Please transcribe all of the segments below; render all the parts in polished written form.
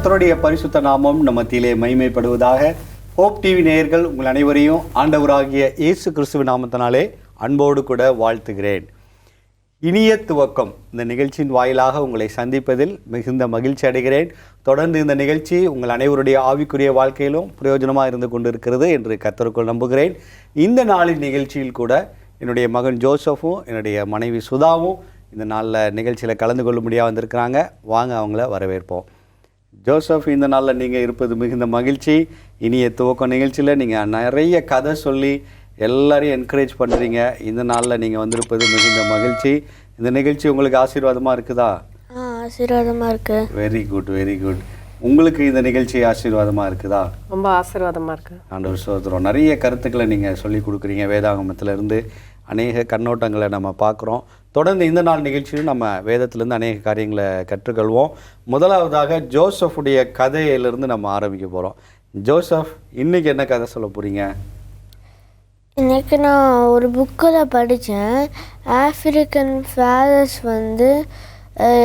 கர்த்தருடைய பரிசுத்த நாமம் நம்ம மத்தியிலே மகிமைப்படுவதாக. ஹோப் டிவி நேயர்கள் உங்கள் அனைவரையும் ஆண்டவராகிய இயேசு கிறிஸ்துவின் நாமத்தினாலே அன்போடு கூட வாழ்த்துகிறேன். இனிய துவக்கம் இந்த நிகழ்ச்சியின் வாயிலாக உங்களை சந்திப்பதில் மிகுந்த மகிழ்ச்சி அடைகிறேன். தொடர்ந்து இந்த நிகழ்ச்சி உங்கள் அனைவருடைய ஆவிக்குரிய வாழ்க்கையிலும் பிரயோஜனமாக இருந்து கொண்டிருக்கிறது என்று கர்த்தருக்குள் நம்புகிறேன். இந்த நாளின் நிகழ்ச்சியில் கூட என்னுடைய மகன் ஜோசஃபும் என்னுடைய மனைவி சுதாவும் இந்த நாளில் நிகழ்ச்சியில் கலந்து கொள்ளும்படியாக வந்திருக்கிறாங்க. வாங்க அவங்கள வரவேற்போம். ஜோசப், இந்த நாளில் நீங்கள் இருப்பது மிகுந்த மகிழ்ச்சி. இனிய துவக்கம் நிகழ்ச்சியில் நீங்கள் நிறைய கதை சொல்லி எல்லாரையும் என்கரேஜ் பண்ணுறீங்க. இந்த நாளில் நீங்கள் வந்திருப்பது மிகுந்த மகிழ்ச்சி. இந்த நிகழ்ச்சி உங்களுக்கு ஆசீர்வாதமாக இருக்குதா? ஆசீர்வாதமாக இருக்குது. Very good, very good. உங்களுக்கு இந்த நிகழ்ச்சி ஆசீர்வாதமாக இருக்குதா? ரொம்ப ஆசீர்வாதமாக இருக்குது. ஆண்டவர் ஸ்தோத்திரம். நிறைய கருத்துக்களை நீங்கள் சொல்லி கொடுக்குறீங்க. வேதாகமத்திலேருந்து அநேக கண்ணோட்டங்களை நம்ம பார்க்குறோம். தொடர்ந்து இந்த நாள் நிகழ்ச்சியும் நம்ம வேதத்திலேருந்து அநேக காரியங்களை கற்றுக்கொள்வோம். முதலாவதாக ஜோசஃபுடைய கதையிலிருந்து நம்ம ஆரம்பிக்க போகிறோம். ஜோசப், இன்றைக்கி என்ன கதை சொல்ல போகிறீங்க? இன்றைக்கி நான் ஒரு புக்கில் படித்தேன். ஆஃப்ரிக்கன் ஃபாதர்ஸ்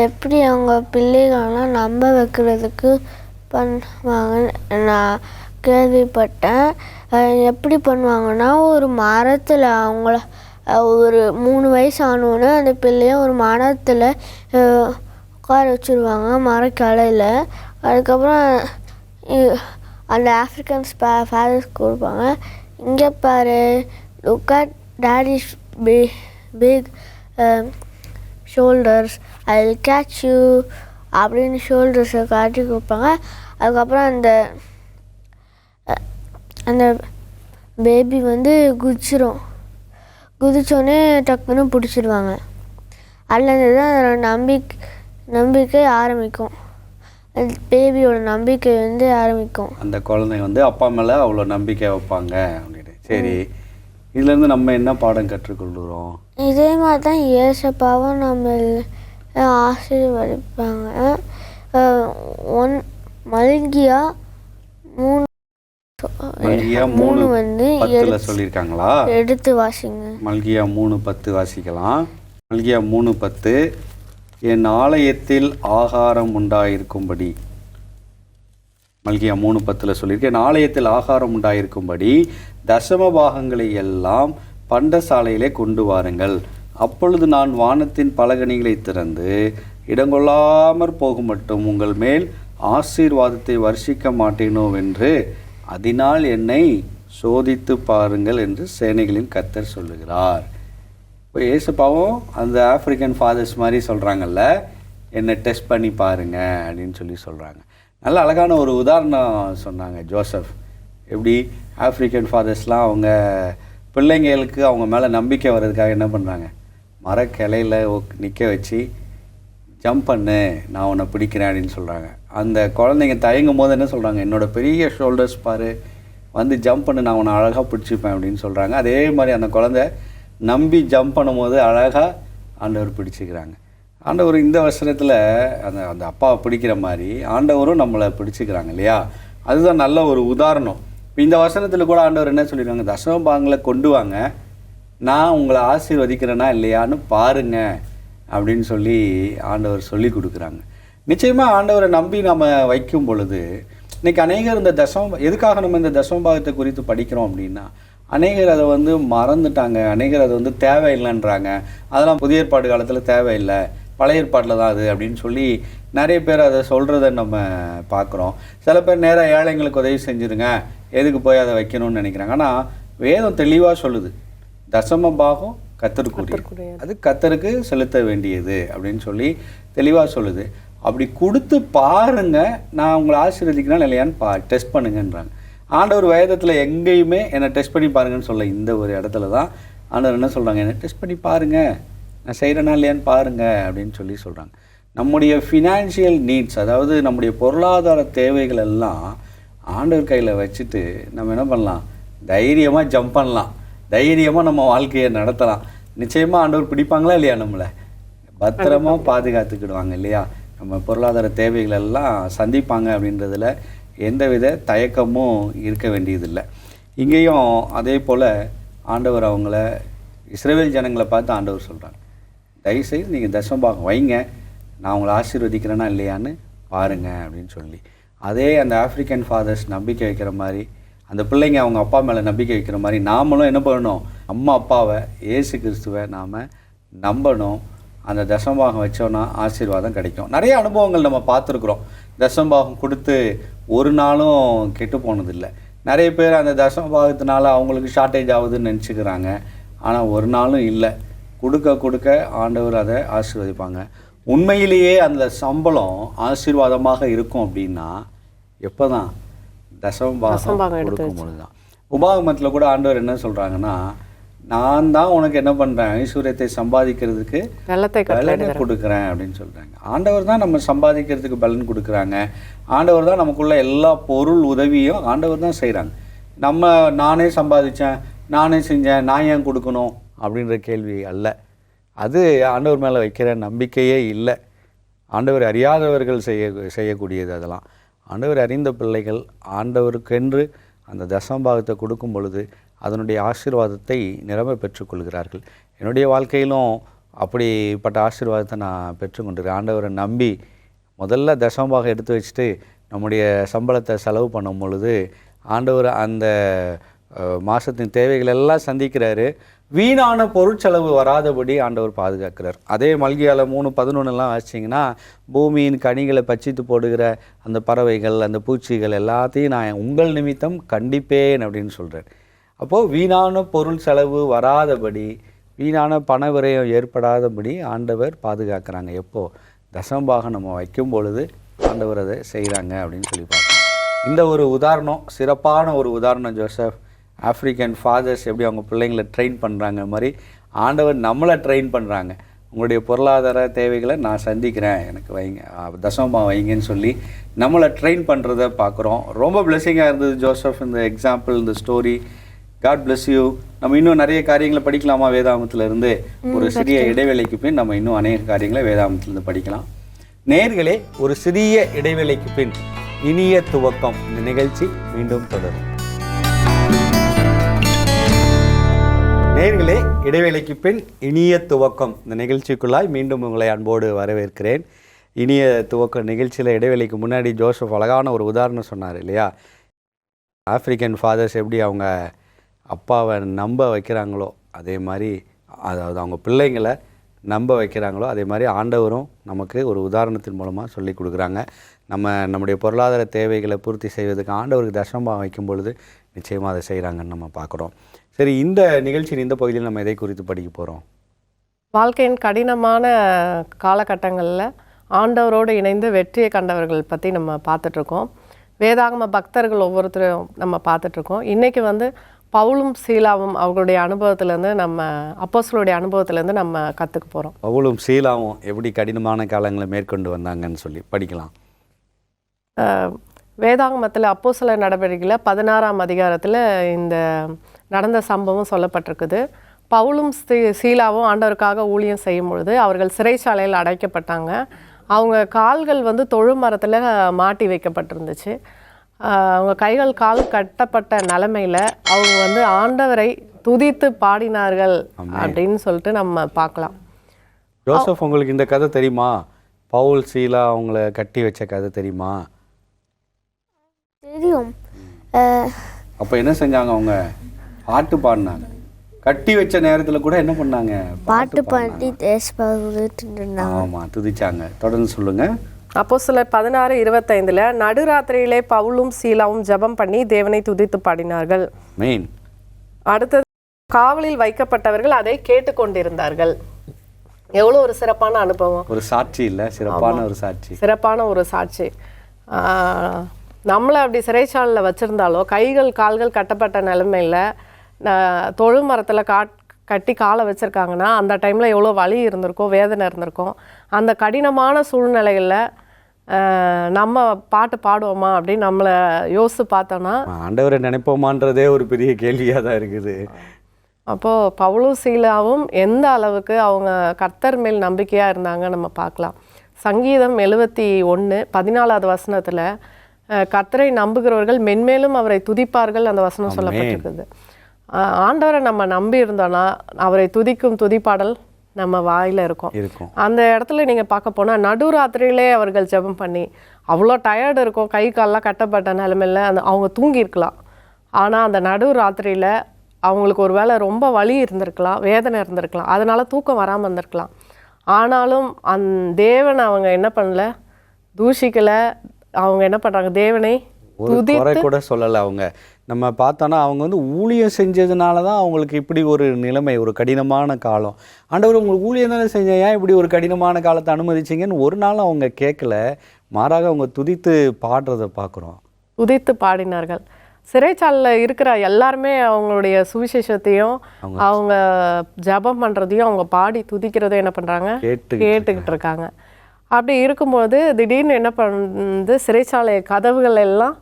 எப்படி அவங்க பிள்ளைகளெலாம் நம்ப வைக்கிறதுக்கு பண்ணுவாங்கன்னு நான் கேள்விப்பட்டேன். எப்படி பண்ணுவாங்கன்னா, ஒரு மரத்தில் அவங்கள ஒரு 3 வயசு ஆனோன்னு அந்த பிள்ளைய ஒரு மரத்தில் உட்கார வச்சுருவாங்க, மரக்கிளையில். அதுக்கப்புறம் அந்த ஆஃப்ரிக்கன்ஸ் ஃபாதர்ஸ் கொடுப்பாங்க, இங்கே பாரு, look at daddy's big shoulders, I will catch you அப்படின்னு ஷோல்டர்ஸை காட்டி கொடுப்பாங்க. அதுக்கப்புறம் அந்த பேபி குதிச்சோடனே டக்குன்னு பிடிச்சிடுவாங்க. அதுலேருந்து தான் அதோட நம்பிக்கை ஆரம்பிக்கும். பேபியோட நம்பிக்கை ஆரம்பிக்கும். அந்த குழந்தை அப்பா மேலே அவ்வளோ நம்பிக்கை வைப்பாங்க அப்படின்னு. சரி, இதுலேருந்து நம்ம என்ன பாடம் கற்றுக்கொள்கிறோம்? இதே மாதிரி தான் ஏசப்பாவும் நம்ம ஆசீர்வதிப்பாங்க. மல்கியா 3:10 சொல்லியிருக்காங்களா? எடுத்து வாசிங்க. மல்கியா 3:10 வாசிக்கலாம். மல்கியா 3:10, என் ஆலயத்தில் ஆகாரம் உண்டாயிருக்கும்படி, மல்கியா 3:10 சொல்லியிருக்கேன், என் ஆலயத்தில் ஆகாரம் உண்டாயிருக்கும்படி தசம பாகங்களை எல்லாம் பண்டசாலையிலே கொண்டு வாருங்கள். அப்பொழுது நான் வானத்தின் பலகணிகளை திறந்து இடங்கொள்ளாமற் போகும் மட்டும் உங்கள் மேல் ஆசீர்வாதத்தை வர்ஷிக்க மாட்டேனோ என்று அதனால் என்னை சோதித்து பாருங்கள் என்று சேனைகளின் கர்த்தர் சொல்லுகிறார். இப்போ ஏசப்பாவும் அந்த ஆஃப்ரிக்கன் ஃபாதர்ஸ் மாதிரி சொல்கிறாங்கல்ல, என்னை டெஸ்ட் பண்ணி பாருங்க அப்படின்னு சொல்கிறாங்க. நல்ல அழகான ஒரு உதாரணம் சொன்னாங்க ஜோசப். எப்படி ஆஃப்ரிக்கன் ஃபாதர்ஸ்லாம் அவங்க பிள்ளைங்களுக்கு அவங்க மேலே நம்பிக்கை வர்றதுக்காக என்ன பண்ணுறாங்க, மரக்கிளையில் நிற்க வச்சு ஜம்ப் பண்ணு, நான் உன்னை பிடிக்கிறேன் அப்படின்னு சொல்கிறாங்க. அந்த குழந்தைங்க தயங்கும் போது என்ன சொல்கிறாங்க, என்னோடய பெரிய ஷோல்டர்ஸ் பாரு, ஜம்ப் பண்ணு, நான் உன்னை அழகாக பிடிச்சிப்பேன் அப்படின்னு சொல்கிறாங்க. அதே மாதிரி அந்த குழந்தை நம்பி ஜம்ப் பண்ணும்போது அழகாக ஆண்டவர் பிடிச்சிக்கிறாங்க. ஆண்டவர் இந்த வசனத்தில் அந்த அப்பாவை பிடிக்கிற மாதிரி ஆண்டவரும் நம்மளை பிடிச்சிக்கிறாங்க இல்லையா? அதுதான் நல்ல ஒரு உதாரணம். இப்போ இந்த வசனத்தில் கூட ஆண்டவர் என்ன சொல்லிடுவாங்க, தசம பாகங்களை கொண்டு வாங்க, நான் உங்களை ஆசீர்வதிக்கிறேனா இல்லையான்னு பாருங்க அப்படின்னு சொல்லி ஆண்டவர் சொல்லி கொடுக்குறாங்க. நிச்சயமாக ஆண்டவரை நம்பி நம்ம வைக்கும் பொழுது, இன்றைக்கி அநேகர் இந்த எதுக்காக நம்ம இந்த தசமபாகத்தை குறித்து படிக்கிறோம் அப்படின்னா, அநேகர் அதை மறந்துட்டாங்க, அநேகர் அது தேவையில்லைன்றாங்க. அதெல்லாம் புதிய ஏற்பாடு காலத்தில் தேவையில்லை, பழைய ஏற்பாட்டில் தான் அது அப்படின்னு சொல்லி நிறைய பேர் அதை சொல்கிறத நம்ம பார்க்குறோம். சில பேர் நேராக ஏழைங்களுக்கு உதவி செஞ்சுருங்க, எதுக்கு போய் அதை வைக்கணும்னு நினைக்கிறாங்க. ஆனால் வேதம் தெளிவாக சொல்லுது, தசம பாகம் கர்த்தருக்குரிய, அது கர்த்தருக்கு செலுத்த வேண்டியது அப்படின்னு சொல்லி தெளிவாக சொல்லுது. அப்படி கொடுத்து பாருங்க, நான் உங்களை ஆசீர்வதிக்கிறேன் இல்லையான்னு டெஸ்ட் பண்ணுங்கன்றாங்க. ஆண்டவர் வேதத்தில் எங்கேயுமே என்னை டெஸ்ட் பண்ணி பாருங்கன்னு சொல்ல, இந்த ஒரு இடத்துல தான் ஆண்டவர் என்ன சொல்கிறாங்க, என்னை டெஸ்ட் பண்ணி பாருங்கள், நான் செய்கிறேனா இல்லையான்னு பாருங்கள் அப்படின்னு சொல்கிறாங்க. நம்முடைய ஃபினான்ஷியல் நீட்ஸ், அதாவது நம்முடைய பொருளாதார தேவைகள் எல்லாம் ஆண்டவர் கையில் வச்சுட்டு நம்ம என்ன பண்ணலாம், தைரியமாக ஜம்ப் பண்ணலாம், தைரியமாக நம்ம வாழ்க்கையை நடத்தலாம். நிச்சயமாக ஆண்டவர் பிடிப்பாங்களா இல்லையா, நம்மளை பத்திரமாக பாதுகாத்துக்கிடுவாங்க இல்லையா? நம்ம பொருளாதார தேவைகள் எல்லாம் சந்திப்பாங்க அப்படின்றதில் எந்தவித தயக்கமும் இருக்க வேண்டியதில்லை. இங்கேயும் அதே போல் ஆண்டவர் அவங்கள இஸ்ரவேல் ஜனங்களை பார்த்து ஆண்டவர் சொல்கிறாங்க, தயவுசெய்து நீங்கள் தசமபாகம் வைங்க, நான் உங்களை ஆசீர்வதிக்கிறேன்னா இல்லையான்னு பாருங்கள் அப்படின்னு சொல்லி. அதே அந்த ஆஃப்ரிக்கன் ஃபாதர்ஸ் நம்பிக்கை வைக்கிற மாதிரி, அந்த பிள்ளைங்க அவங்க அப்பா மேலே நம்பிக்கை வைக்கிற மாதிரி நாமளும் என்ன பண்ணணும், அம்மா அப்பாவை இயேசு கிறிஸ்துவை நாம் நம்பணும். அந்த தசமபாகம் வச்சோன்னா ஆசீர்வாதம் கிடைக்கும். நிறைய அனுபவங்கள் நம்ம பார்த்துருக்குறோம். தசமபாகம் கொடுத்து ஒரு நாளும் கெட்டு போனதில்லை. நிறைய பேர் அந்த தசமபாகத்தினால அவங்களுக்கு ஷார்ட்டேஜ் ஆகுதுன்னு நினச்சிக்கிறாங்க. ஆனால் ஒரு நாளும் இல்லை. கொடுக்க கொடுக்க ஆண்டவர் அதை ஆசீர்வதிப்பாங்க. உண்மையிலேயே அந்த சம்பளம் ஆசீர்வாதமாக இருக்கும் அப்படின்னா எப்போ தான், தசமபாகம் கொடுக்கும்பொழுது தான். உபாகமத்தில் கூட ஆண்டவர் என்ன சொல்கிறாங்கன்னா, நான் தான் உனக்கு என்ன பண்ணுறேன், ஐஸ்வர்யத்தை சம்பாதிக்கிறதுக்கு பலனை கொடுக்குறேன் அப்படின்னு சொல்கிறாங்க. ஆண்டவர் தான் நம்ம சம்பாதிக்கிறதுக்கு பலன் கொடுக்குறாங்க. ஆண்டவர் தான் நமக்குள்ள எல்லா பொருள் உதவியும் ஆண்டவர் தான் செய்கிறாங்க. நானே சம்பாதிச்சேன், நானே செஞ்சேன், நான் ஏன் கொடுக்கணும் அப்படின்ற கேள்வி அல்ல. அது ஆண்டவர் மேலே வைக்கிற நம்பிக்கையே இல்லை. ஆண்டவர் அறியாதவர்கள் செய்யக்கூடியது அதெல்லாம். ஆண்டவர் அறிந்த பிள்ளைகள் ஆண்டவருக்கென்று அந்த தசமபாகத்தை கொடுக்கும் பொழுது அதனுடைய ஆசீர்வாதத்தை நிரம்ப பெற்றுக்கொள்கிறார்கள். என்னுடைய வாழ்க்கையிலும் அப்படிப்பட்ட ஆசீர்வாதத்தை நான் பெற்றுக்கொண்டிருக்கேன். ஆண்டவரை நம்பி முதல்ல தசமபாகம் எடுத்து வச்சுட்டு நம்முடைய சம்பளத்தை செலவு பண்ணும் பொழுது ஆண்டவர் அந்த மாதத்தின் தேவைகள் எல்லாம் சந்திக்கிறாரு. வீணான பொருட்செலவு வராதபடி ஆண்டவர் பாதுகாக்கிறார். அதே மல்கியால 3:11 ஆச்சிங்கன்னா, பூமியின் கனிகளை பச்சித்து போடுகிற அந்த பறவைகள், அந்த பூச்சிகள் எல்லாத்தையும் நான் உங்கள் நிமித்தம் கண்டிப்பேன் அப்படின்னு சொல்கிறார். அப்போது வீணான பொருள் செலவு வராதபடி, வீணான பண விரயம் ஏற்படாதபடி ஆண்டவர் பாதுகாக்கிறாங்க. எப்போது தசமபாகம் நம்ம வைக்கும் பொழுது ஆண்டவர் அதை செய்கிறாங்க அப்படின்னு சொல்லி பார்க்கணும். இந்த ஒரு உதாரணம், சிறப்பான ஒரு உதாரணம். ஜோசப் ஆஃப்ரிக்கன் ஃபாதர்ஸ் எப்படி அவங்க பிள்ளைங்களை ட்ரெயின் பண்ணுறாங்க மாதிரி ஆண்டவர் நம்மளை ட்ரெயின் பண்ணுறாங்க. உங்களுடைய பொருளாதார தேவைகளை நான் சந்திக்கிறேன், எனக்கு வைங்க, தசமபாகம் வைங்கன்னு சொல்லி நம்மளை ட்ரெயின் பண்ணுறதை பார்க்குறோம். ரொம்ப பிளெஸிங்காக இருந்தது ஜோசப், இந்த எக்ஸாம்பிள், இந்த ஸ்டோரி. God bless you. நம்ம இன்னும் நிறைய காரியங்களை படிக்கலாமா வேதாகமத்திலிருந்து? ஒரு சிறிய இடைவேளைக்கு பின் நம்ம இன்னும் அநேக காரியங்களை வேதாகமத்திலிருந்து படிக்கலாம். நேயர்களே, ஒரு சிறிய இடைவேளைக்கு பின் இனிய துவக்கம் இந்த நிகழ்ச்சி மீண்டும் தொடரும். நேயர்களே, இடைவேளைக்கு பின் இனிய துவக்கம் இந்த நிகழ்ச்சிக்குள்ளாய் மீண்டும் உங்களை அன்போடு வரவேற்கிறேன். இனிய துவக்கம் நிகழ்ச்சியில் இடைவேளைக்கு முன்னாடி ஜோசப் அழகான ஒரு உதாரணம் சொன்னார் இல்லையா? ஆஃப்ரிக்கன் ஃபாதர்ஸ் எப்படி அவங்க அப்பாவை நம்ப வைக்கிறாங்களோ அதே மாதிரி, அதாவது அவங்க பிள்ளைங்களை நம்ப வைக்கிறாங்களோ அதே மாதிரி ஆண்டவரும் நமக்கு ஒரு உதாரணத்தின் மூலமாக சொல்லி கொடுக்குறாங்க. நம்முடைய பொருளாதார தேவைகளை பூர்த்தி செய்வதற்கு ஆண்டவருக்கு தசமபாகம் வைக்கும் பொழுது நிச்சயமாக அதை செய்கிறாங்கன்னு நம்ம பார்க்குறோம். சரி, இந்த நிகழ்ச்சியின் இந்த பகுதியில் நம்ம எதை குறித்து படிக்க போகிறோம்? வாழ்க்கையின் கடினமான காலகட்டங்களில் ஆண்டவரோடு இணைந்து வெற்றியை கண்டவர்கள் பற்றி நம்ம பார்த்துட்ருக்கோம். வேதாகம பக்தர்கள் ஒவ்வொருத்தரும் நம்ம பார்த்துட்ருக்கோம். இன்றைக்கி பவுலும் சீலாவும் அவர்களுடைய அனுபவத்திலேருந்து, நம்ம அப்போஸ்தலருடைய அனுபவத்திலேருந்து நம்ம கற்றுக்க போகிறோம். பவுலும் சீலாவும் எப்படி கடினமான காலங்களை மேற்கொண்டு வந்தாங்கன்னு சொல்லி படிக்கலாம். வேதாகமத்தில் அப்போஸ்தலர் நடவடிக்கையில் 16ஆம் அதிகாரத்தில் இந்த நடந்த சம்பவம் சொல்லப்பட்டிருக்குது. பவுலும் சீலாவும் ஆண்டவருக்காக ஊழியம் செய்யும் பொழுது அவர்கள் சிறைச்சாலையில் அடைக்கப்பட்டாங்க. அவங்க கால்கள் தொழு மரத்தில் மாட்டி வைக்கப்பட்டிருந்துச்சு. அவங்க கைகள் கால் கட்டப்பட்ட நிலைமையில் அவங்க ஆண்டவரை துதித்து பாடினார்கள் அப்படின்னு சொல்லிட்டு நம்ம பார்க்கலாம். ஜோசப், உங்களுக்கு இந்த கதை தெரியுமா? பவுல் சீலா அவங்கள கட்டி வச்ச கதை தெரியுமா? தெரியும். அப்போ என்ன செஞ்சாங்க? அவங்க பாட்டு பாடினாங்க. கட்டி வச்ச நேரத்தில் கூட என்ன பண்ணாங்க? பாட்டு பாடி ஆமாம், துதிச்சாங்க. தொடர்ந்து சொல்லுங்க. அப்போஸ்தலர் 16:25 நடுராத்திரியிலே பவுலும் சீலாவும் ஜெபம் பண்ணி தேவனை துதித்து பாடினார்கள். மெயின். அடுத்தது, காவலில் வைக்கப்பட்டவர்கள் அதை கேட்டுக்கொண்டிருந்தார்கள். எவ்வளோ ஒரு சிறப்பான அனுபவம்! ஒரு சாட்சி இல்லை, சிறப்பான ஒரு சாட்சி. சிறப்பான ஒரு சாட்சி. நம்மளை அப்படி சிறைச்சாலையில் வச்சுருந்தாலோ, கைகள் கால்கள் கட்டப்பட்ட நிலைமையில் தொழு மரத்தில் கட்டி காலை வச்சுருக்காங்கன்னா அந்த டைமில் எவ்வளோ வலி இருந்திருக்கும், வேதனை இருந்திருக்கும். அந்த கடினமான சூழ்நிலைகளில் நம்ம பாட்டு பாடுவோமா அப்படின்னு நம்மளை யோசித்து பார்த்தோன்னா, ஆண்டவரை நினைப்போமான்றதே ஒரு பெரிய கேள்வியாக தான் இருக்குது. அப்போது பவுலும் சீலாவும் எந்த அளவுக்கு அவங்க கர்த்தர் மேல் நம்பிக்கையாக இருந்தாங்க நம்ம பார்க்கலாம். சங்கீதம் 71:14 வசனத்தில் கர்த்தரை நம்புகிறவர்கள் மென்மேலும் அவரை துதிப்பார்கள் அந்த வசனம் சொல்லப்பட்டிருக்குது. ஆண்டவரை நம்ம நம்பி இருந்தோன்னா அவரை துதிக்கும் துதிப்பாடல் நம்ம வாயில் இருக்கும். அந்த இடத்துல நீங்கள் பார்க்க போனால் நடுராத்திரியிலே அவர்கள் ஜெபம் பண்ணி அவ்வளோ டயர்டு இருக்கும், கை கால்லாம் கட்டப்பட்ட நிலமையில் அவங்க தூங்கியிருக்கலாம். ஆனால் அந்த நடு ராத்திரியில் அவங்களுக்கு ஒரு வேளை ரொம்ப வலி இருந்திருக்கலாம், வேதனை இருந்திருக்கலாம், அதனால் தூக்கம் வராமல் இருந்திருக்கலாம். ஆனாலும் தேவனை அவங்க என்ன பண்ணல, தூஷிக்கலை. அவங்க என்ன பண்ணுறாங்க, தேவனை ஒரு குறை கூட சொல்லலை. அவங்க நம்ம பார்த்தோன்னா அவங்க வந்து ஊழியம் செஞ்சதுனால தான் அவங்களுக்கு இப்படி ஒரு நிலைமை, ஒரு கடினமான காலம். ஆண்டவர் உங்களுக்கு ஊழியம் தானே செஞ்சேன், ஏன் இப்படி ஒரு கடினமான காலத்தை அனுமதிச்சிங்கன்னு ஒரு நாள் அவங்க கேட்கல. மாறாக அவங்க துதித்து பாடுறதை பார்க்குறோம். துதித்து பாடினார்கள். சிறைச்சாலையில் இருக்கிற எல்லாருமே அவங்களுடைய சுவிசேஷத்தையும் அவங்க ஜபம் பண்ணுறதையும் அவங்க பாடி துதிக்கிறதையும் என்ன பண்ணுறாங்க, கேட்டுக்கிட்டு இருக்காங்க. அப்படி இருக்கும்போது திடீர்னு என்ன பண்ணுது, சிறைச்சாலை கதவுகள் எல்லாம்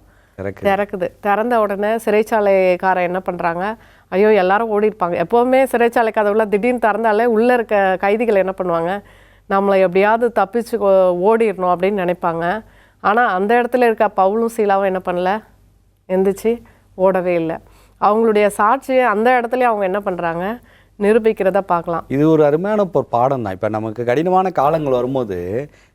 திறக்குது. திறந்த உடனே சிறைச்சாலைக்காரன் என்ன பண்ணுறாங்க, ஐயோ எல்லாரும் ஓடி இருப்பாங்க. எப்போவுமே சிறைச்சாலை கதவுலாம் திடீர்னு திறந்தாலே உள்ளே இருக்க கைதிகள் என்ன பண்ணுவாங்க, நம்மளை எப்படியாவது தப்பிச்சு ஓடிடணும் அப்படின்னு நினைப்பாங்க. ஆனால் அந்த இடத்துல இருக்க பவுலும் சீலாவும் என்ன பண்ணல, எந்திரிச்சு ஓடவே இல்லை. அவங்களுடைய சாட்சியை அந்த இடத்துல அவங்க என்ன பண்ணுறாங்க, நிரூபிக்கிறத பார்க்கலாம். இது ஒரு அருமையான பாடம் தான். இப்போ நமக்கு கடினமான காலங்கள் வரும்போது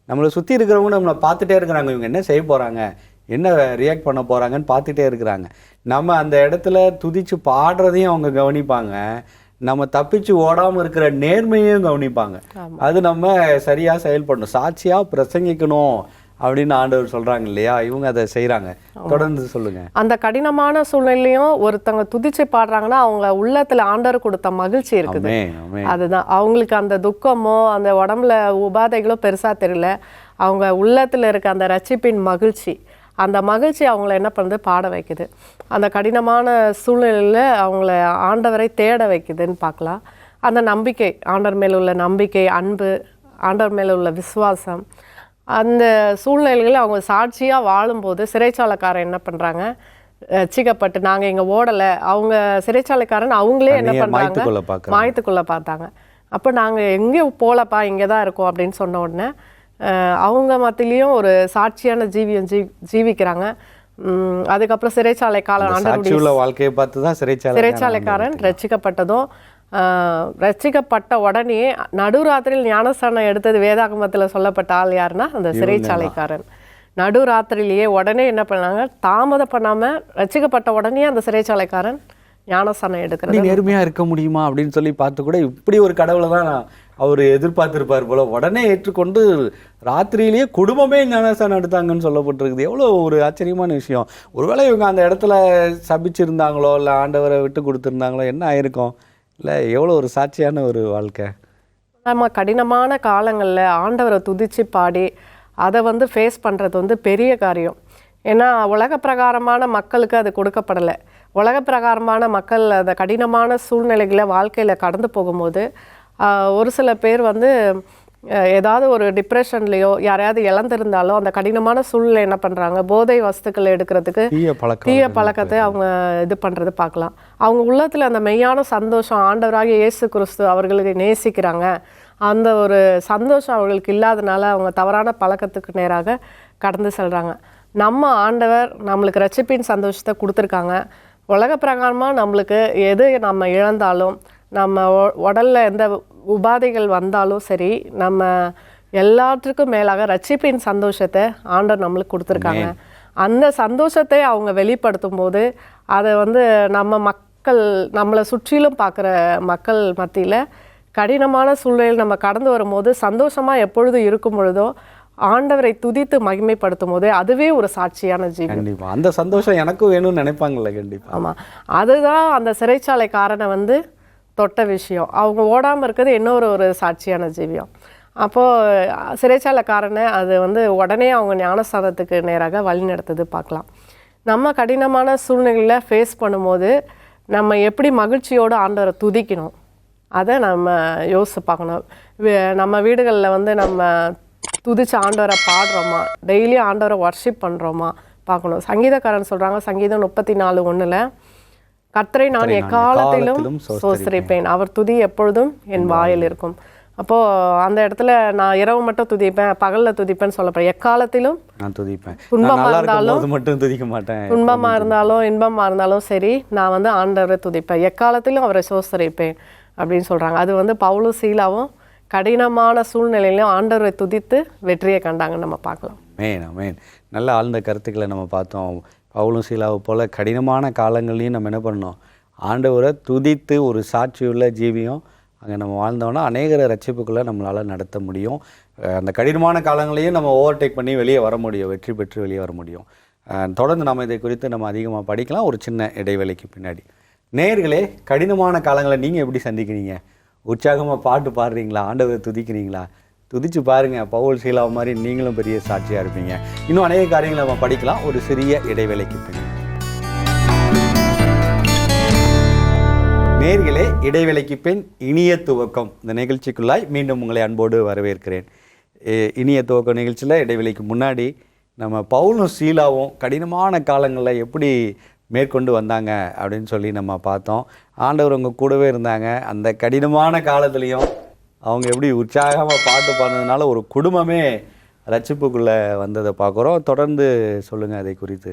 நம்மளை சுற்றி இருக்கிறவங்க நம்மளை பார்த்துட்டே இருக்கிறாங்க, இவங்க என்ன செய்ய போகிறாங்க, என்ன ரியாக்ட் பண்ண போகிறாங்கன்னு பார்த்துட்டே இருக்கிறாங்க. நம்ம அந்த இடத்துல துதிச்சு பாடுறதையும் அவங்க கவனிப்பாங்க, நம்ம தப்பிச்சு ஓடாமல் இருக்கிற நேர்மையும் கவனிப்பாங்க. அது நம்ம சரியாக செயல்படணும், சாட்சியாக பிரசங்கிக்கணும் அப்படின்னு ஆண்டவர் சொல்கிறாங்க இல்லையா, இவங்க அதை செய்கிறாங்க. தொடர்ந்து சொல்லுங்க. அந்த கடினமான சூழ்நிலையும் ஒருத்தவங்க துதிச்சு பாடுறாங்கன்னா அவங்க உள்ளத்தில் ஆண்டவர் கொடுத்த மகிழ்ச்சி இருக்குது. அதுதான் அவங்களுக்கு அந்த துக்கமோ அந்த உடம்புல உபாதைகளோ பெருசாக தெரியல, அவங்க உள்ளத்தில் இருக்க அந்த ரட்சிப்பின் மகிழ்ச்சி, அந்த மகிழ்ச்சி அவங்கள என்ன பண்ணுது, பாட வைக்குது. அந்த கடினமான சூழ்நிலையில் அவங்கள ஆண்டவரை தேட வைக்குதுன்னு பார்க்கலாம். அந்த நம்பிக்கை, ஆண்டவர் மேலே உள்ள நம்பிக்கை, அன்பு, ஆண்டவர் மேலே உள்ள விசுவாசம், அந்த சூழ்நிலைகளில் அவங்க சாட்சியாக வாழும்போது சிறைச்சாலைக்காரன் என்ன பண்ணுறாங்க, ரட்சிக்கப்பட்டு நாங்கள் இங்கே ஓடலை, அவங்க சிறைச்சாலைக்காரன் அவங்களே என்ன பண்ணுறாங்க, மாயத்துக்குள்ளே பார்த்தாங்க. அப்போ நாங்கள் எங்கேயும் போகலப்பா, இங்கே தான் இருக்கோம் அப்படின்னு சொன்ன உடனே அவங்க மத்தியிலையும் ஒரு சாட்சியான ஜீவிக்கிறாங்க. அதுக்கப்புறம் சிறைச்சாலை காலம் ஆண்டவருடைய வாழ்க்கையை பார்த்து தான் சிறைச்சாலைக்காரன் ரட்சிக்கப்பட்டதும், ரட்சிக்கப்பட்ட உடனே நடுராத்திரியில் ஞானஸ்தானம் எடுத்தது வேதாகமத்தில் சொல்லப்பட்ட ஆள் யாருன்னா அந்த சிறைச்சாலைக்காரன். நடுராத்திரிலேயே உடனே என்ன பண்ணாங்க, தாமதம் பண்ணாமல் ரட்சிக்கப்பட்ட உடனே அந்த சிறைச்சாலைக்காரன் ஞானஸ்தானம் எடுக்கிறது. நேர்மையாக இருக்க முடியுமா அப்படின்னு சொல்லி பார்த்து கூட இப்படி ஒரு கடவுளை தான் அவர் எதிர்பார்த்திருப்பார் போல, உடனே ஏற்றுக்கொண்டு ராத்திரியிலேயே குடும்பமே ஞானஸ்தானம் எடுத்தாங்கன்னு சொல்லப்பட்டிருக்குது. எவ்வளோ ஒரு ஆச்சரியமான விஷயம். ஒருவேளை இவங்க அந்த இடத்துல சபிச்சிருந்தாங்களோ இல்லை ஆண்டவரை விட்டு கொடுத்துருந்தாங்களோ என்ன ஆயிருக்கும், இல்லை எவ்வளோ ஒரு சாட்சியான ஒரு வாழ்க்கை. நம்ம கடினமான காலங்களில் ஆண்டவரை துதிச்சு பாடி அதை ஃபேஸ் பண்ணுறது பெரிய காரியம். ஏன்னா உலக பிரகாரமான மக்களுக்கு அது கொடுக்கப்படலை. உலக பிரகாரமான மக்கள் அந்த கடினமான சூழ்நிலைகளை வாழ்க்கையில் கடந்து போகும்போது ஒரு சில பேர் ஏதாவது ஒரு டிப்ரெஷன்லேயோ யாரையாவது இழந்திருந்தாலோ அந்த கடினமான சூழ்நிலை என்ன பண்ணுறாங்க, போதை வஸ்துக்களை எடுக்கிறதுக்கு தீய பழக்கத்தை அவங்க இது பண்ணுறது பார்க்கலாம். அவங்க உள்ளத்தில் அந்த மெய்யான சந்தோஷம், ஆண்டவராகிய இயேசு கிறிஸ்து அவர்களுக்கு நேசிக்கிறாங்க, அந்த ஒரு சந்தோஷம் அவர்களுக்கு இல்லாதனால அவங்க தவறான பழக்கத்துக்கு நேராக கடந்து செல்கிறாங்க. நம்ம ஆண்டவர் நம்மளுக்கு ரட்சிப்பின் சந்தோஷத்தை கொடுத்துருக்காங்க. உலக பிரகாரமாக நம்மளுக்கு எது நம்ம இழந்தாலும், நம்ம உடலில் எந்த உபாதைகள் வந்தாலும் சரி, நம்ம எல்லாத்துக்கும் மேலாக ரட்சிப்பின் சந்தோஷத்தை ஆண்டவர் நம்மளுக்கு கொடுத்துருக்காங்க. அந்த சந்தோஷத்தை அவங்க வெளிப்படுத்தும் போது அதை நம்ம மக்கள், நம்மளை சுற்றிலும் பார்க்குற மக்கள் மத்தியில் கடினமான சூழ்நிலையில் நம்ம கடந்து வரும்போது சந்தோஷமாக எப்பொழுதும் இருக்கும் பொழுதோ ஆண்டவரை துதித்து மகிமைப்படுத்தும் போது அதுவே ஒரு சாட்சியான ஜீவன். கண்டிப்பாக அந்த சந்தோஷம் எனக்கும் வேணும்னு நினைப்பாங்கல்ல. கண்டிப்பாக. ஆமாம், அதுதான் அந்த சிறைச்சாலைக்காரனை தொட்ட விஷயம். அவங்க ஓடாமல் இருக்கிறது இன்னொரு ஒரு சாட்சியான ஜீவியம். அப்போது சிறைச்சாலைக்காரனை அது உடனே அவங்க ஞானஸ்தானத்துக்கு நேராக வழி நடத்துது பார்க்கலாம். நம்ம கடினமான சூழ்நிலையில் ஃபேஸ் பண்ணும்போது நம்ம எப்படி மகிழ்ச்சியோடு ஆண்டவரை துதிக்கணும் அதை நம்ம யோசித்து பார்க்கணும். நம்ம வீடுகளில் நம்ம துதிச்சு ஆண்டவரை பாடுறோமா, டெய்லி ஆண்டவரை வர்ஷிப் பண்ணுறோமா பார்க்கணும். சங்கீதக்காரன் சொல்கிறாங்க, சங்கீதம் 34:1, கர்த்தரை நான் எக்காலத்திலும் சோஸ்தரிப்பேன், அவர் துதி எப்பொழுதும் என் வாயில் இருக்கும். அப்போது அந்த இடத்துல நான் இரவு மட்டும் துதிப்பேன், பகலில் துதிப்பேன்னு சொல்லப்படுறேன். எக்காலத்திலும் நான் துதிப்பேன். துன்பமாக இருந்தாலும் மட்டும் துதிக்க மாட்டேன், துன்பமாக இருந்தாலும் இன்பமாக இருந்தாலும் சரி, நான் ஆண்டவரை துதிப்பேன், எக்காலத்திலும் அவரை சோஸ்தரிப்பேன் அப்படின்னு சொல்கிறாங்க. அது பவுலும் சீலாவும் கடினமான சூழ்நிலையிலும் ஆண்டவரை துதித்து வெற்றியை கண்டாங்கன்னு நம்ம பார்க்கலாம். ஆமென். நல்ல ஆழ்ந்த கருத்துக்களை நம்ம பார்த்தோம். பவுலும் சீலாவை போல் கடினமான காலங்கள்லையும் நம்ம என்ன பண்ணோம், ஆண்டவரை துதித்து ஒரு சாட்சியுள்ள ஜீவியம் அங்கே நம்ம வாழ்ந்தோன்னா அநேகரை ரட்சிப்புக்குள்ளே நம்மளால் நடத்த முடியும். அந்த கடினமான காலங்களையும் நம்ம ஓவர்டேக் பண்ணி வெளியே வர முடியும், வெற்றி பெற்று வெளியே வர முடியும். தொடர்ந்து நம்ம இதை குறித்து நம்ம அதிகமாக படிக்கலாம் ஒரு சின்ன இடைவேளைக்கு பின்னாடி. நேயர்களே, கடினமான காலங்களை நீங்கள் எப்படி சந்திக்கிறீங்க? உற்சாகமாக பாட்டு பாடுறீங்களா? ஆண்டவரை துதிக்கிறீங்களா? துதிச்சு பாருங்கள், பவுல் சீலா மாதிரி நீங்களும் பெரிய சாட்சியாக இருப்பீங்க. இன்னும் அநேக காரியங்களை நம்ம படிக்கலாம் ஒரு சிறிய இடைவேளைக்கு பின்னாடி. நேயர்களே, இடைவேளைக்கு பின் இனிய துவக்கம் இந்த நிகழ்ச்சிக்குள்ளாய் மீண்டும் உங்களை அன்போடு வரவேற்கிறேன். இனிய துவக்கம் நிகழ்ச்சியில் இடைவேளைக்கு முன்னாடி நம்ம பவுலும் சீலாவும் கடினமான காலங்களில் எப்படி மேற்கொண்டு வந்தாங்க அப்படின்னு சொல்லி நம்ம பார்த்தோம். ஆண்டவர் அவங்க கூடவே இருந்தாங்க. அந்த கடினமான காலத்துலேயும் அவங்க எப்படி உற்சாகமாக பாட்டு பாடுனதுனால ஒரு குடும்பமே ரட்சிப்புக்குள்ளே வந்ததை பார்க்குறோம். தொடர்ந்து சொல்லுங்கள், அதை குறித்து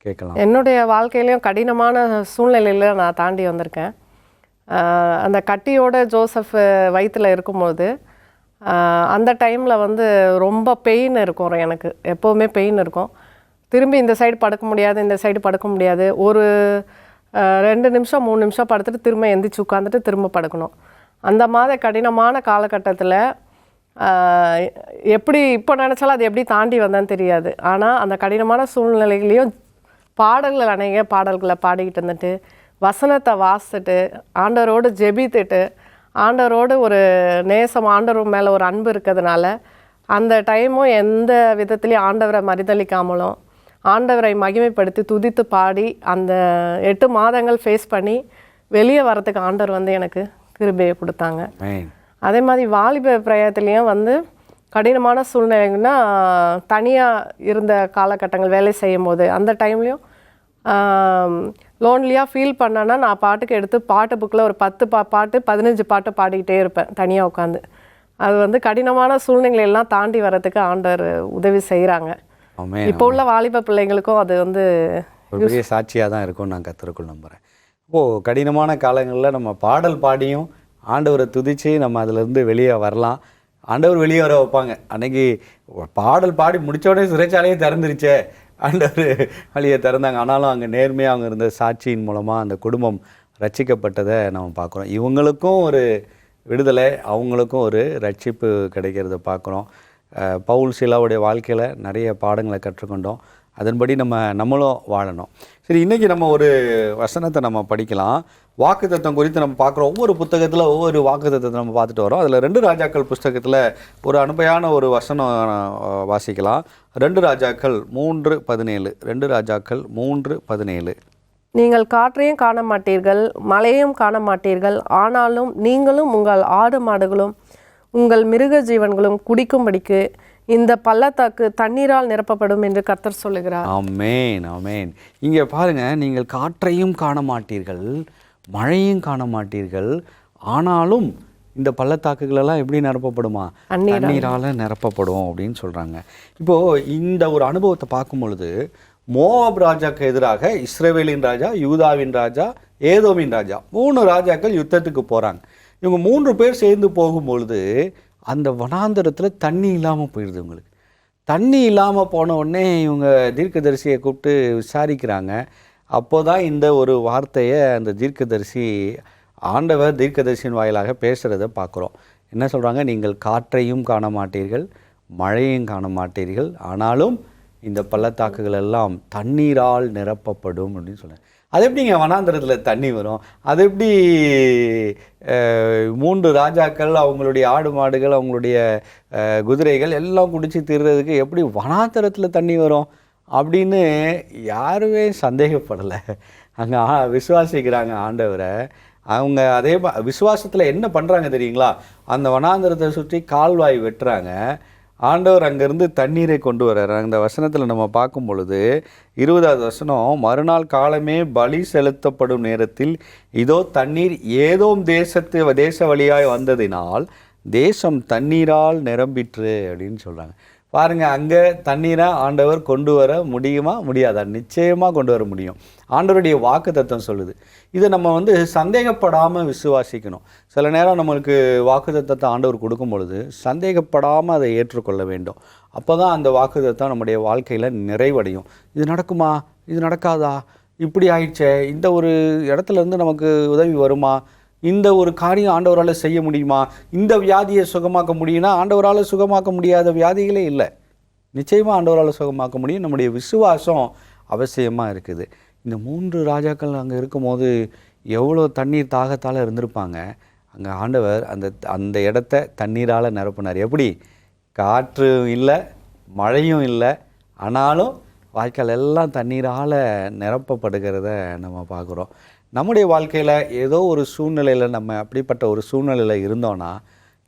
கேட்கலாம். என்னுடைய வாழ்க்கையிலையும் கடினமான சூழ்நிலையில் நான் தாண்டி வந்திருக்கேன். அந்த கட்டியோட ஜோசப் வயிற்றில் இருக்கும்போது அந்த டைமில் வந்து ரொம்ப பெயின் இருக்கும். எனக்கு எப்போவுமே பெயின் இருக்கும். திரும்பி இந்த சைடு படுக்க முடியாது, இந்த சைடு படுக்க முடியாது. ஒரு 2 நிமிஷம் 3 நிமிஷம் படுத்துட்டு திரும்ப எந்திரிச்சு உட்காந்துட்டு திரும்ப படுக்கணும். அந்த மாதிரி கடினமான காலகட்டத்தில் எப்படி இப்போ நினச்சாலும் அது எப்படி தாண்டி வந்தேன்னு தெரியாது. ஆனால் அந்த கடினமான சூழ்நிலைகளையும் பாடல்கள் அநேக பாடல்களை பாடிக்கிட்டு இருந்துட்டு வசனத்தை வாசித்துட்டு ஆண்டவரோடு ஜெபித்துட்டு ஆண்டவரோடு ஒரு நேசம், ஆண்டவர் மேலே ஒரு அன்பு இருக்கிறதுனால அந்த டைமும் எந்த விதத்துலேயும் ஆண்டவரை மறுதளிக்காமலும் ஆண்டவரை மகிமைப்படுத்தி துதித்து பாடி அந்த 8 மாதங்கள் ஃபேஸ் பண்ணி வெளியே வரத்துக்கு ஆண்டவர் வந்து எனக்கு கிருபையை கொடுத்தாங்க. அதே மாதிரி வாலிப பிரயத்துலேயும் வந்து கடினமான சூழ்நிலைங்கன்னா தனியாக இருந்த காலகட்டங்கள் வேலை செய்யும் போது அந்த டைம்லேயும் லோன்லியாக ஃபீல் பண்ணேன்னா நான் பாட்டுக்கு எடுத்து பாட்டு புக்கில் ஒரு 10 பாட்டு 15 பாட்டு பாடிக்கிட்டே இருப்பேன் தனியாக உட்காந்து. அது வந்து கடினமான சூழ்நிலையெல்லாம் தாண்டி வர்றதுக்கு ஆண்டவர் உதவி செய்கிறாங்க. இப்போ உள்ள வாலிப பிள்ளைங்களுக்கும் அது வந்து ஒரு பெரிய சாட்சியாக தான் இருக்கும்னு நான் கர்த்தருக்குள் நம்புகிறேன். இப்போது கடினமான காலங்களில் நம்ம பாடல் பாடியும் ஆண்டவரை துதித்து நம்ம அதிலேருந்து வெளியே வரலாம். ஆண்டவர் வெளியே வர வைப்பாங்க. அன்றைக்கி பாடல் பாடி முடித்தோடனே சிறைச்சாலையே திறந்துருச்சே, ஆண்டவர் வழியை திறந்தாங்க. ஆனாலும் அங்கே நேர்மையாக அவங்க இருந்த சாட்சியின் மூலமாக அந்த குடும்பம் ரட்சிக்கப்பட்டதை நம்ம பார்க்குறோம். இவங்களுக்கும் ஒரு விடுதலை, அவங்களுக்கும் ஒரு ரட்சிப்பு கிடைக்கிறத பார்க்குறோம். பவுல் சீலாவுடைய வாழ்க்கையில் நிறைய பாடங்களை கற்றுக்கொண்டோம். அதன்படி நம்மளும் வாழணும். சரி, இன்றைக்கி நம்ம ஒரு வசனத்தை நம்ம படிக்கலாம். வாக்குத்தத்தம் குறித்து நம்ம பார்க்குறோம். ஒவ்வொரு புத்தகத்தில் ஒவ்வொரு வாக்குத்தத்தத்தை நம்ம பார்த்துட்டு வரோம். அதில் 2 ராஜாக்கள் புஸ்தகத்தில் ஒரு அனுபவையான ஒரு வசனம் வாசிக்கலாம். 2 ராஜாக்கள் 3:17. 2 ராஜாக்கள் 3:17. நீங்கள் காற்றையும் காண மாட்டீர்கள், மழையும் காண மாட்டீர்கள், ஆனாலும் நீங்களும் உங்கள் ஆடு மாடுகளும் உங்கள் மிருக ஜீவன்களும் குடிக்கும்படிக்கு இந்த பள்ளத்தாக்கு தண்ணீரால் நிரப்பப்படும் என்று கர்த்தர் சொல்லுகிறார். ஆமென், ஆமென். இங்கே பாருங்கள், நீங்கள் காற்றையும் காண மாட்டீர்கள், மழையும் காண மாட்டீர்கள், ஆனாலும் இந்த பள்ளத்தாக்குகளெல்லாம் எப்படி நிரப்பப்படுமா? தண்ணீரால் நிரப்பப்படும் அப்படின்னு சொல்கிறாங்க. இப்போது இந்த ஒரு அனுபவத்தை பார்க்கும் பொழுது மோவாப் ராஜாக்கு எதிராக இஸ்ரவேலின் ராஜா, யூதாவின் ராஜா, ஏதோமின் ராஜா 3 ராஜாக்கள் யுத்தத்துக்கு போகிறாங்க. இவங்க 3 பேர் சேர்ந்து போகும்பொழுது அந்த வனாந்தரத்தில் தண்ணி இல்லாமல் போயிடுது. உங்களுக்கு தண்ணி இல்லாமல் போன உடனே இவங்க தீர்க்கதரிசியை கூப்பிட்டு விசாரிக்கிறாங்க. அப்போ தான் இந்த ஒரு வார்த்தையை அந்த ஆண்டவர் தீர்க்கதரிசியின் வாயிலாக பேசுகிறத பார்க்குறோம். என்ன சொல்கிறாங்க? நீங்கள் காற்றையும் காண மாட்டீர்கள், மழையும் காண மாட்டீர்கள், ஆனாலும் இந்த பள்ளத்தாக்குகள் எல்லாம் தண்ணீரால் நிரப்பப்படும் அப்படின்னு சொல்கிறாங்க. அது எப்படிங்க வனாந்தரத்தில் தண்ணி வரும்? அது எப்படி 3 ராஜாக்கள் அவங்களுடைய ஆடு மாடுகள் அவங்களுடைய குதிரைகள் எல்லாம் குடிச்சு தீர்றதுக்கு எப்படி வனாந்தரத்தில் தண்ணி வரும் அப்படின்னு யாருமே சந்தேகப்படலை. அங்கே விசுவாசிக்கிறாங்க ஆண்டவரை. அவங்க அதே விசுவாசத்தில் என்ன பண்ணுறாங்க தெரியுங்களா? அந்த வனாந்தரத்தை சுற்றி கால்வாய் வெட்டுறாங்க. ஆண்டவர் அங்கேருந்து தண்ணீரை கொண்டு வர்றார். அந்த வசனத்தில் நம்ம பார்க்கும் பொழுது 20வது வசனம், மறுநாள் காலமே பலி செலுத்தப்படும் நேரத்தில் இதோ தண்ணீர் ஏதோம் தேச வழியாய் வந்ததினால் தேசம் தண்ணீரால் நிரம்பிற்று அப்படின்னு சொல்கிறாங்க. பாருங்கள், அங்கே தண்ணீரை ஆண்டவர் கொண்டு வர முடியுமா முடியாதா? நிச்சயமாக கொண்டு வர முடியும். ஆண்டவருடைய வாக்குத்தத்தம் சொல்லுது. இதை நம்ம சந்தேகப்படாமல் விசுவாசிக்கணும். சில நேரம் நம்மளுக்கு வாக்குத்தத்தத்தை ஆண்டவர் கொடுக்கும் பொழுது சந்தேகப்படாமல் அதை ஏற்றுக்கொள்ள வேண்டும். அப்போ தான் அந்த வாக்குத்தத்தம் நம்முடைய வாழ்க்கையில் நிறைவடையும். இது நடக்குமா, இது நடக்காதா, இப்படி ஆயிடுச்சே, இந்த ஒரு இடத்துலேருந்து நமக்கு உதவி வருமா, இந்த ஒரு காரியம் ஆண்டவரால் செய்ய முடியுமா, இந்த வியாதியை சுகமாக்க முடியும்னா ஆண்டவரால் சுகமாக்க முடியாத வியாதிகளே இல்லை. நிச்சயமாக ஆண்டவரால் சுகமாக்க முடியும். நம்முடைய விசுவாசம் அவசியமாக இருக்குது. இந்த 3 ராஜாக்கள் அங்கே இருக்கும்போது எவ்வளோ தண்ணீர் தாகத்தால் இருந்திருப்பாங்க. அங்கே ஆண்டவர் அந்த இடத்த தண்ணீரால் நிரப்பினார். எப்படி? காற்றும் இல்லை, மழையும் இல்லை, ஆனாலும் வாய்க்கால் எல்லாம் தண்ணீரால் நிரப்பப்படுகிறத நம்ம பார்க்குறோம். நம்முடைய வாழ்க்கையில் ஏதோ ஒரு சூழ்நிலையில் நம்ம அப்படிப்பட்ட ஒரு சூழ்நிலையில் இருந்தோன்னா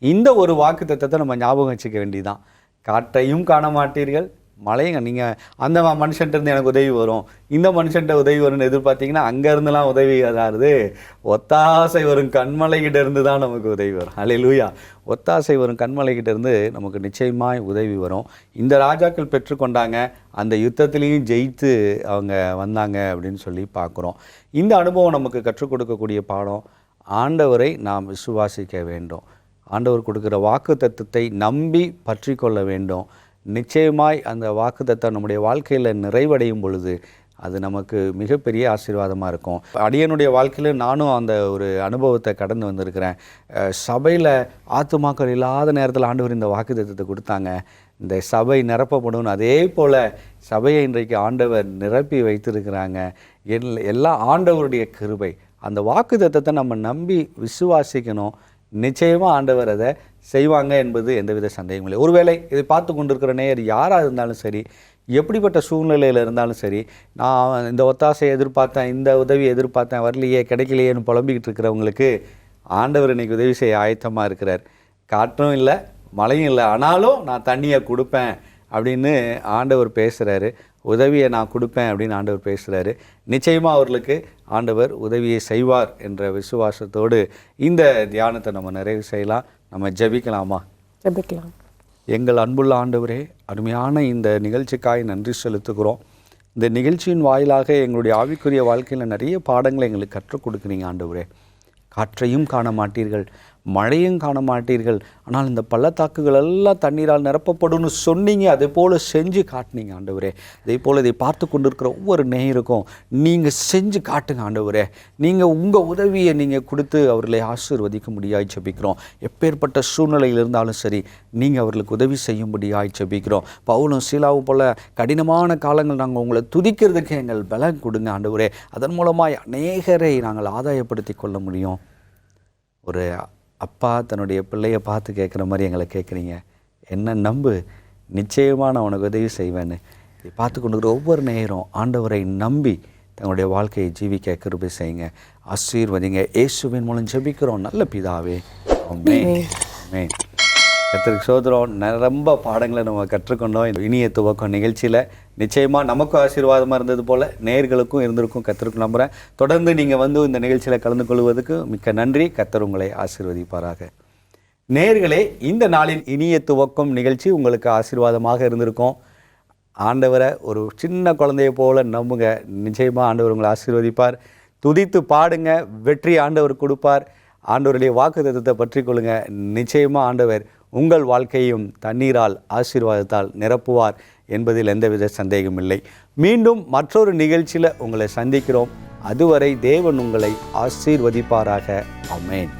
இந்த ஒரு வாக்குத்தத்தத்தை நம்ம ஞாபகம் வச்சுக்க வேண்டியதான். காற்றையும் காண மாட்டீர்கள், மழையும் நீங்கள் அந்த மனுஷன்ட்டு எனக்கு உதவி வரும், இந்த மனுஷன்ட்ட உதவி வரும்னு எதிர்பார்த்தீங்கன்னா அங்கேருந்துலாம் உதவி அதாவது ஒத்தாசை வரும் கண்மலைகிட்ட இருந்து தான் நமக்கு உதவி வரும். அல்லேலூயா. ஒத்தாசை வரும் கண்மலைகிட்ட இருந்து நமக்கு நிச்சயமாக உதவி வரும். இந்த ராஜாக்கள் பெற்றுக்கொண்டாங்க, அந்த யுத்தத்துலேயும் ஜெயித்து அவங்க வந்தாங்க அப்படின்னு சொல்லி பார்க்குறோம். இந்த அனுபவம் நமக்கு கற்றுக் கொடுக்கக்கூடிய பாடம், ஆண்டவரை நாம் விசுவாசிக்க வேண்டும். ஆண்டவர் கொடுக்குற வாக்குத்தத்தத்தை நம்பி பற்றி கொள்ள வேண்டும். நிச்சயமாய் அந்த வாக்குத்தத்தம் நம்முடைய வாழ்க்கையில் நிறைவடையும் பொழுது அது நமக்கு மிகப்பெரிய ஆசீர்வாதமாக இருக்கும். அடியனுடைய வாழ்க்கையில் நானும் அந்த ஒரு அனுபவத்தை கடந்து வந்திருக்கிறேன். சபையில் ஆத்துமாக்கள் இல்லாத நேரத்தில் ஆண்டவர் இந்த வாக்குத்தத்தத்தை கொடுத்தாங்க. இந்த சபை நிரப்பப்படும். அதே போல் சபையை இன்றைக்கு ஆண்டவர் நிரப்பி வைத்திருக்கிறாங்க. எல்லாம் ஆண்டவருடைய கிருபை. அந்த வாக்குத்தத்தத்தை நம்ம நம்பி விசுவாசிக்கணும். நிச்சயமாக ஆண்டவர் அதை செய்வாங்க என்பது எந்தவித சந்தேகமும் இல்லை. ஒருவேளை இதை பார்த்து கொண்டிருக்கிற நேயர் யாராக இருந்தாலும் சரி, எப்படிப்பட்ட சூழ்நிலையில் இருந்தாலும் சரி, நான் இந்த ஒத்தாசையை எதிர்பார்த்தேன், இந்த உதவியை எதிர்பார்த்தேன், வரலையே, கிடைக்கலையேன்னு புலம்பிக்கிட்டு இருக்கிறவங்களுக்கு ஆண்டவர் இன்றைக்கி உதவி செய்ய ஆயத்தமாக இருக்கிறார். காற்றும் இல்லை, மழையும் இல்லை, ஆனாலும் நான் தண்ணியை கொடுப்பேன் அப்படின்னு ஆண்டவர் பேசுகிறாரு. உதவியை நான் கொடுப்பேன் அப்படின்னு ஆண்டவர் பேசுகிறாரு. நிச்சயமாக அவர்களுக்கு ஆண்டவர் உதவியை செய்வார் என்ற விசுவாசத்தோடு இந்த தியானத்தை நம்ம நிறைவு செய்யலாம். நம்ம ஜெபிக்கலாமா? ஜெபிக்கலாம். எங்கள் அன்புள்ள ஆண்டவரே, அருமையான இந்த நிகழ்ச்சிக்காய் நன்றி செலுத்துகிறோம். இந்த நிகழ்ச்சியின் வாயிலாக எங்களுடைய ஆவிக்குரிய வாழ்க்கையில் நிறைய பாடங்களை எங்களுக்கு கற்றுக் கொடுக்குறீங்க ஆண்டவரே. காற்றையும் காண மாட்டீர்கள், மழையும் காண மாட்டீர்கள், ஆனால் இந்த பள்ளத்தாக்குகள் எல்லாம் தண்ணீரால் நிரப்பப்படும்னு சொன்னீங்க. அதே போல் செஞ்சு காட்டினீங்க ஆண்டவரே. அதே போல் இதை பார்த்து கொண்டிருக்கிற ஒவ்வொரு நேயருக்கும் நீங்கள் செஞ்சு காட்டுங்க ஆண்டவரே. நீங்கள் உங்கள் உதவியை நீங்கள் கொடுத்து அவர்களை ஆசீர்வதிக்க முடியாய் ஜெபிக்கிறோம். எப்பேற்பட்ட சூழ்நிலையில் இருந்தாலும் சரி, நீங்கள் அவர்களுக்கு உதவி செய்யும்படியாய் ஜெபிக்கிறோம். பவுலும் சீலாவும் போல் கடினமான காலங்கள் நாங்கள் உங்களை துதிக்கிறதுக்கு எங்கள் பலம் கொடுங்க ஆண்டவரே. அதன் மூலமாய் அநேகரை நாங்கள் ஆதாயப்படுத்தி கொள்ள முடியும். ஒரு அப்பா தன்னுடைய பிள்ளையை பார்த்து கேட்குற மாதிரி எங்களை கேட்குறீங்க. என்ன நம்பு, நிச்சயமாக நான் உனக்கு உதவி செய்வேன்னு. இதை பார்த்து கொண்டு ஒவ்வொரு நேரம் ஆண்டவரை நம்பி தங்களுடைய வாழ்க்கையை ஜீவிக்க கிருபை செய்யுங்க, ஆசீர்வதிங்க. இயேசுவின் மூலம் ஜெபிக்கிறோம் நல்ல பிதாவே, ஆமென். ஆமென். கர்த்தருக்கு ஸ்தோத்திரம். ரொம்ப பாடங்களை நம்ம கற்றுக்கொண்டோம் இந்த இனிய துவக்கம் நிகழ்ச்சியில். நிச்சயமாக நமக்கும் ஆசீர்வாதமாக இருந்தது போல் நேயர்களுக்கும் இருந்திருக்கும் கர்த்தருக்கு நம்புகிறேன். தொடர்ந்து நீங்கள் இந்த நிகழ்ச்சியில் கலந்து கொள்வதற்கு மிக்க நன்றி. கர்த்தர் உங்களை ஆசீர்வதிப்பாராக. நேயர்களே, இந்த நாளின் இனிய துவக்கம் நிகழ்ச்சி உங்களுக்கு ஆசீர்வாதமாக இருந்திருக்கும். ஆண்டவரை ஒரு சின்ன குழந்தைய போல் நம்புங்க. நிச்சயமாக ஆண்டவர் உங்களை ஆசீர்வதிப்பார். துதித்து பாடுங்க, வெற்றி ஆண்டவர் கொடுப்பார். ஆண்டவருடைய வாக்குத்தத்தத்தை பற்றி கொள்ளுங்க. நிச்சயமாக ஆண்டவர் உங்கள் வாழ்க்கையும் தண்ணீரால் ஆசீர்வாதத்தால் நிரப்புவார் என்பதில் எந்தவித சந்தேகம் இல்லை. மீண்டும் மற்றொரு நிகழ்ச்சியில் உங்களை சந்திக்கிறோம். அதுவரை தேவன் உங்களை ஆசீர்வதிப்பாராக. ஆமென்.